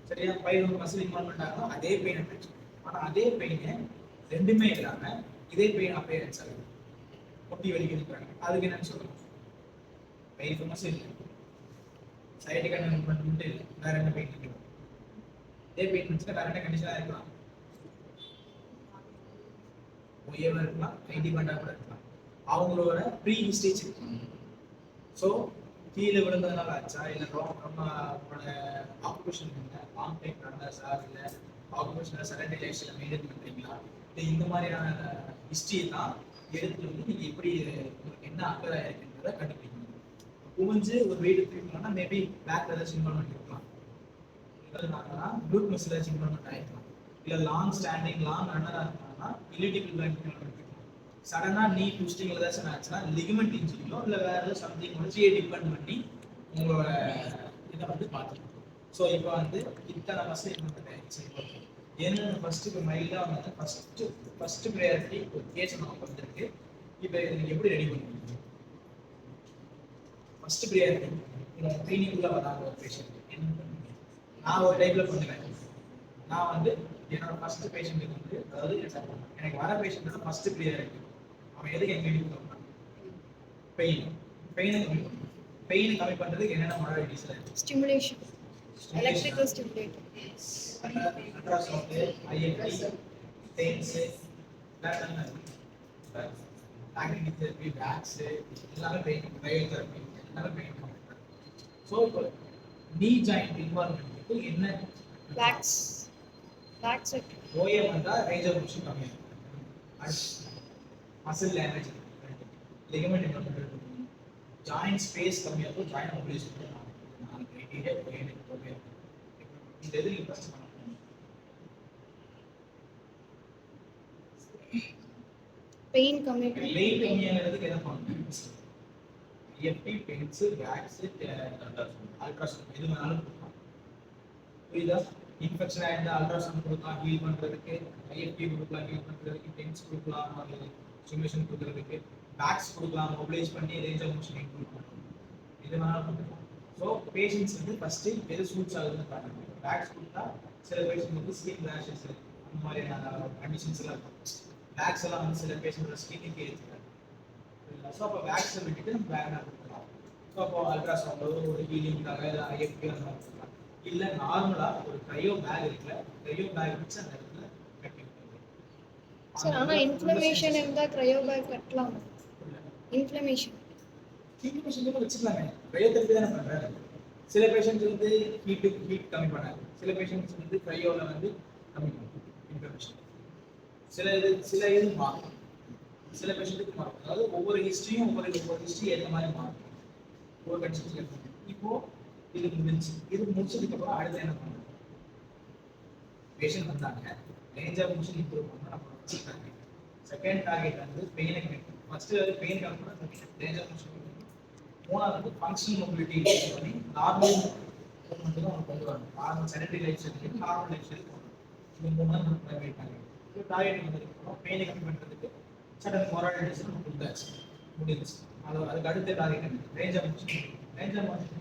சரியா? பைல ஒரு muscle involvement ஆகும், அதே பெயின் அஃபெக்ட். ஆனா அதே பெயின் ரெண்டுமே இல்லாம இதே பெயின் அப்பேரன்ஸ் ஆகுது, முட்டி வலிக்குதுன்றாங்க. அதுக்கு என்னன்னு சொல்றோம்? பைல் மசில் சைடிக்கான மூவ்மெண்ட் இல்லை, வேற என்ன பெயின் இருக்கு? இதே பெயின் இருந்துச்சுன்னா வேற என்ன கண்டிஷனா இருக்கலாம்? ஒய்யவா இருக்கலாம், ஐடிபெண்டா கூட இருக்கலாம். அவங்களோட ப்ரீ ஹிஸ்டரி செக் பண்ணணும். ஸோ கீழே விழுந்ததுனால ஆச்சா, இல்லை ரொம்ப அவங்களோட ஆக்குபேஷன் இல்லை, லாங் டைம் ரன்னர்ஸா, இல்லை ஆக்குபேஷனில் சடன்லி லைஃப் ஸ்டைலை மெயின்டைன் பண்ணுறீங்களா, இல்லை இந்த மாதிரியான ஹிஸ்ட்ரி தான் எடுத்து வந்து நீங்கள் எப்படி உங்களுக்கு என்ன அக்கறை இருக்குன்றதை கண்டுபிடிக்கணும். குமிஞ்சு ஒரு வெயிட் தூக்கணும்னா மேபி பேக் ஏதாச்சும் இன்வால்மெண்ட் இருக்கலாம், இல்லைன்னா குளூட் மசில் ஏதாச்சும் இன்வால்மெண்ட் ஆகிருக்கலாம், இல்லை லாங் ஸ்டாண்டிங் லாங் ரன்னராக இருந்தாங்கன்னா இலிட்டிபிள் பேங்க் இன்வால்மெண்ட் இருக்கலாம். சடனாக நீ ட்விஸ்டிங் ஏதாச்சும் ஆச்சுன்னா லிகமெண்ட் இன்ஜுரியோ இல்லை வேற ஏதாவது சம்திங் முடிச்சியே டிபெண்ட் பண்ணி உங்களோட இதை வந்து பார்த்துக்கணும். ஸோ இப்போ வந்து இத்தனை மசில் இன்வால்மெண்ட் என்னென்ன ஃபர்ஸ்ட் இப்போ மைல்டாக வந்து ஃபர்ஸ்ட் ப்ரையாரிட்டி ஒரு கேஸ் நமக்கு வந்திருக்கு. இப்போ இதை நீங்கள் எப்படி ரெடி பண்ணுவீங்க? ஃபர்ஸ்ட் ப்ரையாரிட்டி ட்ரைனிங்குள்ளே வராங்க ஒரு பேஷண்ட் என்ன பண்ணுவீங்க? நான் ஒரு டைப்ல பண்ணுவேன். நான் வந்து என்னோட ஃபர்ஸ்ட் பேஷண்ட்டுக்கு வந்து, அதாவது எனக்கு வர பேஷண்ட் தான் ஃபர்ஸ்ட் ப்ரையாரிட்டி. அவன் எதுக்கு எங்க வீட்டுக்கு வந்தான்? பெயினை கம்மி பண்றதுக்கு என்னென்ன மாடலிட்டிஸ் இருக்கு? Stimulation, electrical stimulator, ultrasound, IFT, stains, magnetic therapy, wax, எல்லாமே பெயின், பயோதெரப்பி, எல்லாமே பெயின் கம்மி பண்ணுறது. ஸோ இப்போ நீ ஜாயிண்ட் இன்வால்வ்மெண்ட்டுக்கு என்ன? வேக்ஸ் ஓஏ வந்தா ரேஞ்ச் ஆஃப் மோஷன் கம்மியாகும், muscle damage, ligament involvement, joint space கம்மியாகும், ஜாயிண்ட் மொபிலைஸ் பண்ணுவாங்க. நான் கிரைட்டீரியா ஓஏ இந்த இது நீங்க ஃபர்ஸ்ட் பண்ணணும். பெயின் கம்மி கம்மியாகிறதுக்கு என்ன பண்ணணும்? ஐஎஃப்டி, பென்ஸ், வேக்ஸ், அல்ட்ராசவுண்ட் எது வேணாலும் கொடுக்கலாம். புரியுதா? இன்ஃபெக்ஷன் ஆயிருந்தா அல்ட்ராசவுண்ட் கொடுக்கலாம் ஹீல் பண்றதுக்கு, ஐஎஃப்டி கொடுக்கலாம் ஹீல் பண்றதுக்கு, பென்ஸ் கொடுக்கலாம் ஸ்டிமுலேஷன் கொடுக்கறதுக்கு, வேக்ஸ் கொடுக்கலாம் மொபிலைஸ் பண்ணி ரேஞ்ச் ஆஃப் மோஷன் இம்ப்ரூவ் பண்ணணும். இது வேணாலும் கொடுக்கலாம். ஸோ பேஷண்ட்ஸ் வந்து ஃபர்ஸ்ட் எது சூட்ஸ் ஆகுதுன்னு பாருங்க. வேக்ஸ் கொடுத்தா சில பேஷண்ட் வந்து ஸ்கின் ரேஷஸ் அந்த மாதிரியான கண்டிஷன்ஸ் எல்லாம் இருக்கும். வேக்ஸ் எல்லாம் வந்து சில பேஷண்டோட ஸ்கின்னுக்கு ஏற்றுக்காது. ஸோ அப்போ வேக்ஸை விட்டுட்டு நம்ம வேற என்ன கொடுக்கலாம்? ஸோ அப்போ அல்ட்ராசவுண்டோ ஒரு ஹீலிங்காக இல்லை ஐஎஃப்டி அந்த மாதிரி கொடுக்கலாம். இல்லை நார்மலாக ஒரு க்ரையோ பேக் இருக்குல்ல, க்ரையோ பேக் வச்சு அந்த இடத்துல கட்டி விட்டுருது. சார் ஆனால் இன்ஃப்ளமேஷன் இருந்தால் க்ரையோ பேக் கட்டலாம். இன்ஃப்ளமேஷன் வச்சுக்கலாமே, க்ரையோ தெரப்பி தானே பண்ணுறாரு. சில பேஷண்ட்ஸ் வந்து ஹீட் கம்மி பண்ணாது, சில பேஷண்ட்ஸ் வந்து க்ரையோவில் வந்து கம்மி பண்ணும் இன்ஃப்ளமேஷன். சில இது மாறும், சில பேஷண்ட்டுக்கு மாறும். அதாவது ஒவ்வொரு ஹிஸ்ட்ரியும் ஒவ்வொரு ஹிஸ்ட்ரி ஏற்ற மாதிரி மாறும், ஒவ்வொரு கண்டிஷன்ஸ். இப்போ இது முடிச்சதுக்கு அப்புறம் அடுத்து என்ன பண்ணணும்? பேஷண்ட் வந்தாங்க, ரேஞ்ச் ஆஃப் மோஷன் இம்ப்ரூவ் பண்ணணும், நம்ம வச்சுருக்காங்க. செகண்ட் டார்கெட் வந்து பெயினை கம்மி பண்ணணும். ஃபர்ஸ்ட் வந்து பெயின் கம்மி பண்ணணும், ரேஞ்ச் ஆஃப் மோஷன். மூணாவது வந்து ஃபங்க்ஷனல் மொபிலிட்டி பண்ணி நார்மல் மூவ்மெண்ட் தான் அவங்க கொண்டு வரணும். Normal sedentary lifestyle, normal lifestyle கொண்டு வரணும். இது மூணு தான் நம்ம டார்கெட் டார்கெட். டார்கெட் வந்ததுக்கப்புறம் பெயினை கம்மி பண்ணுறதுக்கு சடன் மொராலிட்டிஸ் நம்ம கொடுத்தாச்சு, முடிஞ்சிச்சு. அதுக்கு அடுத்த டார்கெட் என்ன? Range of motion. Range of motion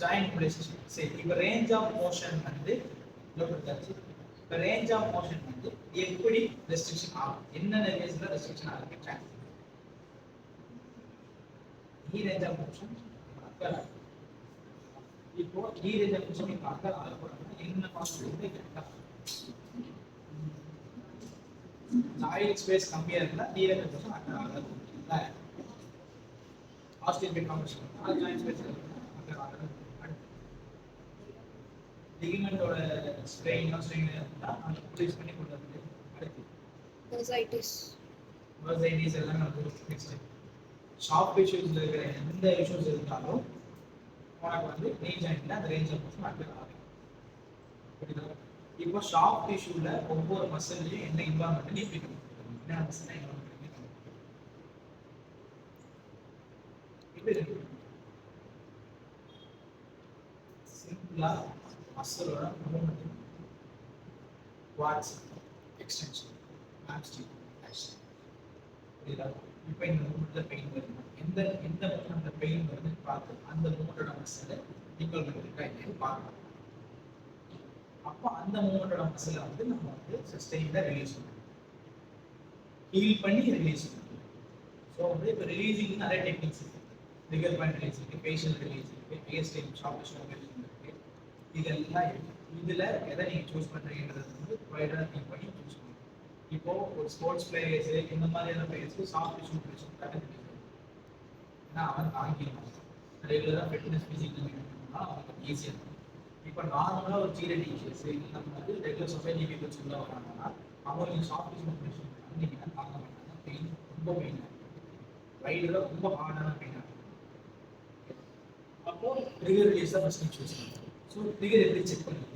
joint relationship. சரி, இப்போ ரேஞ்ச் ஆஃப் மோஷன் வந்து கொடுத்தாச்சு. இப்போ ரேஞ்ச் ஆஃப் மோஷன் வந்து எப்படி ரெஸ்ட்ரிக்ஷன் ஆகும், என்னென்ன ரேஞ்சில் ரெஸ்ட்ரிக்ஷன் ஆகுது? சான்ஸ் ரேஞ்ச் ஆஃப் மோஷன் அக்கல். இப்போ ரேஞ்ச் ஆஃப் மோஷன் இப்போ அக்கல் ஆகக்கூடாதுன்னா என்ன பாசிபிலிட்டி கரெக்டாக? ஜாயிண்ட் ஸ்பேஸ் கம்மியாக இருந்தால் ரேஞ்ச் ஆஃப் மோஷன் அக்கல் ஆகாது. ஆஸ்டியோபேட் காம்ப்ரஷன் ஜாயிண்ட் ஸ்பேஸ் அக்கல் ஆகாது. லிகமெண்டோட ஸ்ட்ரெயின் இருந்தால் அந்த ப்ளேஸ் பண்ணி கொடுத்தது. அடுத்து பர்சைட்டிஸ் எல்லாம் நம்ம நெக்ஸ்ட் ஷார்ப் இஷ்யூஸ்ல இருக்கிற எந்த இஷ்யூஸ் இருந்தாலும் உனக்கு வந்து ரேஞ்ச் ஆகிட்டு அந்த ரேஞ்ச் ஆஃப் மோஷன் அக்கல் ஆகும். இப்போ ஷார்ப் டிஷ்யூல ஒவ்வொரு மசில்லையும் என்ன இன்வால்மெண்ட் நீ பிடிக்கணும், என்ன மசில் இன்வால்மெண்ட் சிம்பிளா மசிலோட movement, quads extension, hamstring action. புரியுதா? இப்போ இந்த மூமெண்ட்ல பெயின் வருது, எந்த மூமெண்ட்ல பெயின் வருதுன்னு பார்த்து அந்த மூமெண்டோட மசிலை ஈக்குவல் இருக்கா இல்லைன்னு பார்க்கணும். அப்போ அந்த மூமெண்டோட மசிலை வந்து நம்ம வந்து சஸ்டெயின்டாக ரிலீஸ் பண்ணணும், ஹீல் பண்ணி ரிலீஸ் பண்ணணும். ஸோ வந்து இப்போ ரிலீஸிங் நிறைய டெக்னிக்ஸ் இருக்கு. ட்ரிகர் பாயிண்ட் ரிலீஸ் இருக்கு, ஃபேஷியல் ரிலீஸ் இருக்கு, ஹையர் ஸ்டைல் ஷார்ட் இருக்கு, இதெல்லாம் இருக்கு. இதில் எதை நீங்கள் சூஸ் பண்ணுறீங்கன்றது வந்து ப்ரொவைடராக திங்க் பண்ணி சூஸ் பண்ணணும். இப்போ ஒரு ஸ்போர்ட்ஸ் பிளேயர்ஸு இந்த மாதிரியான பிளேயர்ஸு சாஃப்ட் டிஷ்யூ ப்ரெஷர் ஏன்னா அவன் தாங்கிடணும். ரெகுலராக ஃபிட்னஸ் ஃபிசிக்கல் மெயின்டைன் அவங்களுக்கு ஈஸியாக இருக்கும். இப்போ நார்மலாக ஒரு ஜீரோ டீச்சர்ஸ் நம்ம வந்து ரெகுலர் சொசைட்டி பீப்புள்ஸ் உள்ள வராங்கன்னா அவங்களுக்கு சாஃப்ட் டிஷ்யூ ப்ரெஷர் பண்ணிங்கன்னா தாங்க மாட்டாங்க. பெயின் ரொம்ப பெயின் ஆகும், ரைடில் ரொம்ப ஹார்டான பெயின் ஆகும். அப்போ ட்ரிகர் ரிலீஸ் தான் ஃபஸ்ட் சூஸ் பண்ணுவோம். ஸோ ட்ரிகர் எப்படி செக் பண்ணுறது?